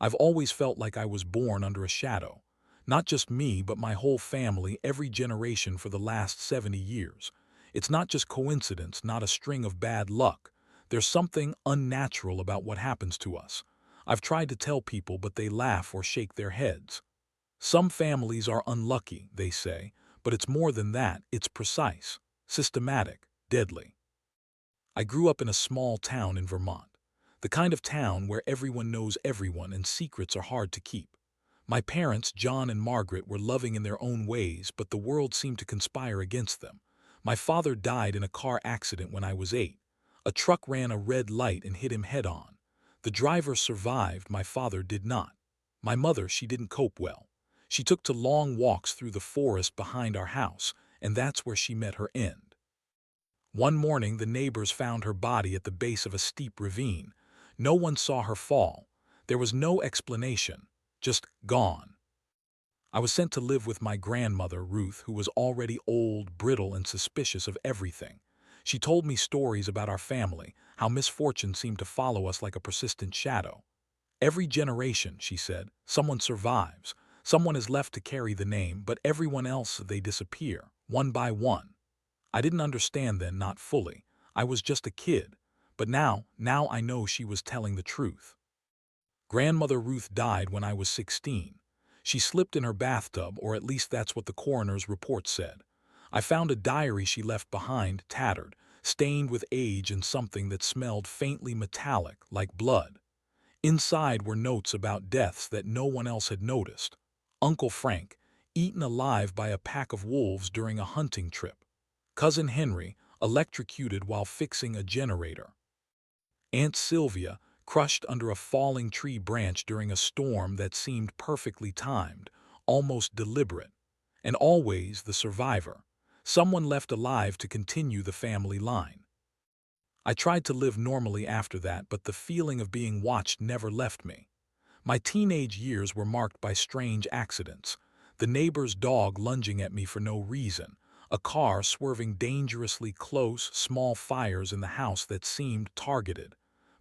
I've always felt like I was born under a shadow. Not just me, but my whole family, every generation for the last 70 years. It's not just coincidence, not a string of bad luck. There's something unnatural about what happens to us. I've tried to tell people, but they laugh or shake their heads. Some families are unlucky, they say, but it's more than that. It's precise, systematic, deadly. I grew up in a small town in Vermont. The kind of town where everyone knows everyone and secrets are hard to keep. My parents, John and Margaret, were loving in their own ways, but the world seemed to conspire against them. My father died in a car accident when I was 8. A truck ran a red light and hit him head-on. The driver survived, my father did not. My mother, she didn't cope well. She took to long walks through the forest behind our house, and that's where she met her end. One morning, the neighbors found her body at the base of a steep ravine. No one saw her fall. There was no explanation, just gone. I was sent to live with my grandmother, Ruth, who was already old, brittle, and suspicious of everything. She told me stories about our family, how misfortune seemed to follow us like a persistent shadow. Every generation, she said, someone survives. Someone is left to carry the name, but everyone else, they disappear, one by one. I didn't understand then, not fully. I was just a kid. But now I know she was telling the truth. Grandmother Ruth died when I was 16. She slipped in her bathtub, or at least that's what the coroner's report said. I found a diary she left behind, tattered, stained with age and something that smelled faintly metallic, like blood. Inside were notes about deaths that no one else had noticed. Uncle Frank, eaten alive by a pack of wolves during a hunting trip. Cousin Henry, electrocuted while fixing a generator. Aunt Sylvia, crushed under a falling tree branch during a storm that seemed perfectly timed, almost deliberate. And always the survivor, someone left alive to continue the family line. I tried to live normally after that, but the feeling of being watched never left me. My teenage years were marked by strange accidents. The neighbor's dog lunging at me for no reason, a car swerving dangerously close, small fires in the house that seemed targeted.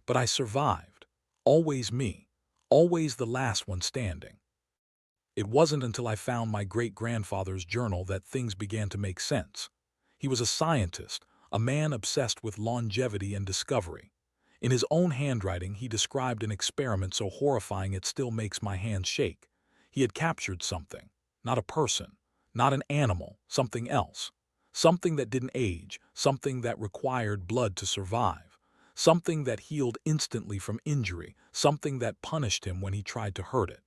But I survived. Always me. Always the last one standing. It wasn't until I found my great-grandfather's journal that things began to make sense. He was a scientist, a man obsessed with longevity and discovery. In his own handwriting, he described an experiment so horrifying it still makes my hands shake. He had captured something. Not a person, not an animal, something else. Something that didn't age, something that required blood to survive. Something that healed instantly from injury, something that punished him when he tried to hurt it.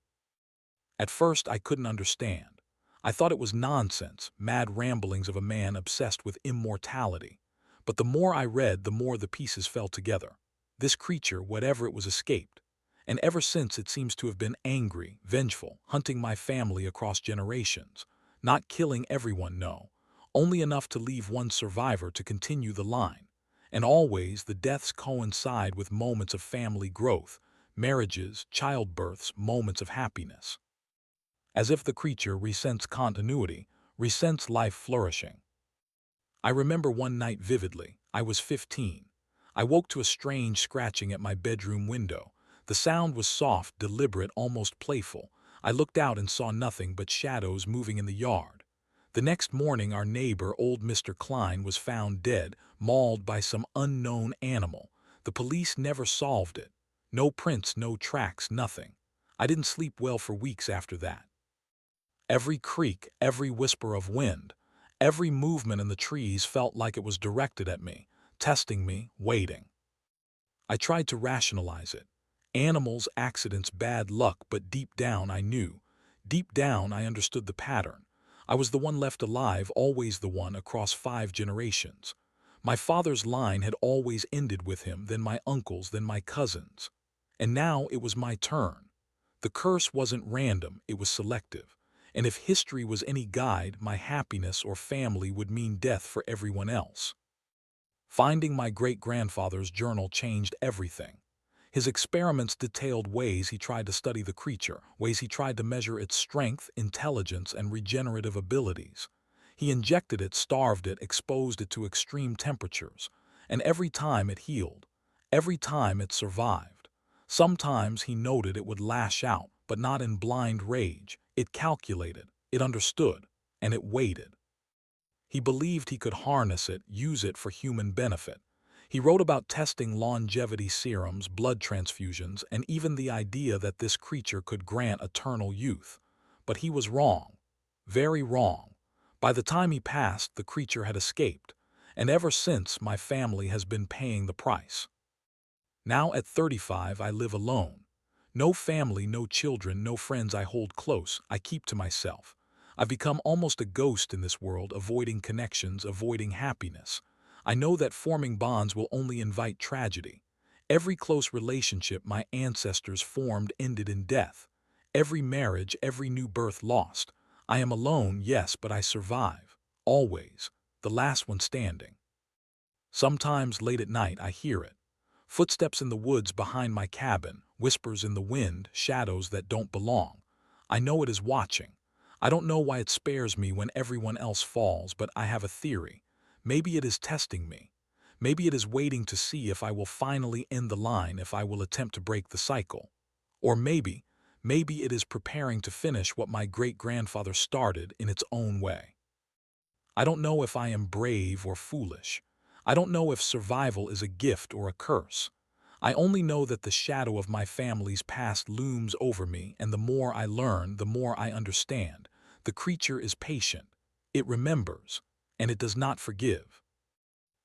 At first, I couldn't understand. I thought it was nonsense, mad ramblings of a man obsessed with immortality. But the more I read, the more the pieces fell together. This creature, whatever it was, escaped. And ever since, it seems to have been angry, vengeful, hunting my family across generations. Not killing everyone, no. Only enough to leave one survivor to continue the line. And always, the deaths coincide with moments of family growth, marriages, childbirths, moments of happiness. As if the creature resents continuity, resents life flourishing. I remember one night vividly. I was 15. I woke to a strange scratching at my bedroom window. The sound was soft, deliberate, almost playful. I looked out and saw nothing but shadows moving in the yard. The next morning, our neighbor, old Mr. Klein, was found dead, mauled by some unknown animal. The police never solved it. No prints, no tracks, nothing. I didn't sleep well for weeks after that. Every creak, every whisper of wind, every movement in the trees felt like it was directed at me, testing me, waiting. I tried to rationalize it. Animals, accidents, bad luck, but deep down I knew. Deep down I understood the pattern. I was the one left alive, always the one across 5 generations. My father's line had always ended with him, then my uncles, then my cousins. And now it was my turn. The curse wasn't random, it was selective. And if history was any guide, my happiness or family would mean death for everyone else. Finding my great-grandfather's journal changed everything. His experiments detailed ways he tried to study the creature, ways he tried to measure its strength, intelligence, and regenerative abilities. He injected it, starved it, exposed it to extreme temperatures, and every time it healed. Every time it survived. Sometimes he noted it would lash out, but not in blind rage. It calculated, it understood, and it waited. He believed he could harness it, use it for human benefit. He wrote about testing longevity serums, blood transfusions, and even the idea that this creature could grant eternal youth. But he was wrong. Very wrong. By the time he passed, the creature had escaped, and ever since my family has been paying the price. Now at 35, I live alone. No family, no children, no friends I hold close. I keep to myself. I've become almost a ghost in this world, avoiding connections, avoiding happiness. I know that forming bonds will only invite tragedy. Every close relationship my ancestors formed ended in death. Every marriage, every new birth lost. I am alone, yes, but I survive. Always. The last one standing. Sometimes late at night I hear it. Footsteps in the woods behind my cabin, whispers in the wind, shadows that don't belong. I know it is watching. I don't know why it spares me when everyone else falls, but I have a theory. Maybe it is testing me. Maybe it is waiting to see if I will finally end the line, if I will attempt to break the cycle. Or maybe it is preparing to finish what my great-grandfather started in its own way. I don't know if I am brave or foolish. I don't know if survival is a gift or a curse. I only know that the shadow of my family's past looms over me, and the more I learn, the more I understand. The creature is patient. It remembers, and it does not forgive.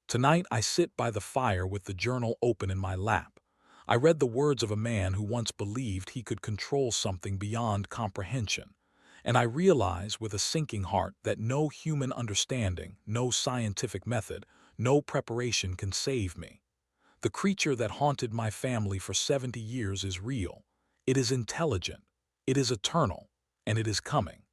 Tonight I sit by the fire with the journal open in my lap. I read the words of a man who once believed he could control something beyond comprehension. And I realize with a sinking heart that no human understanding, no scientific method, no preparation can save me. The creature that haunted my family for 70 years is real. It is intelligent. It is eternal. And it is coming.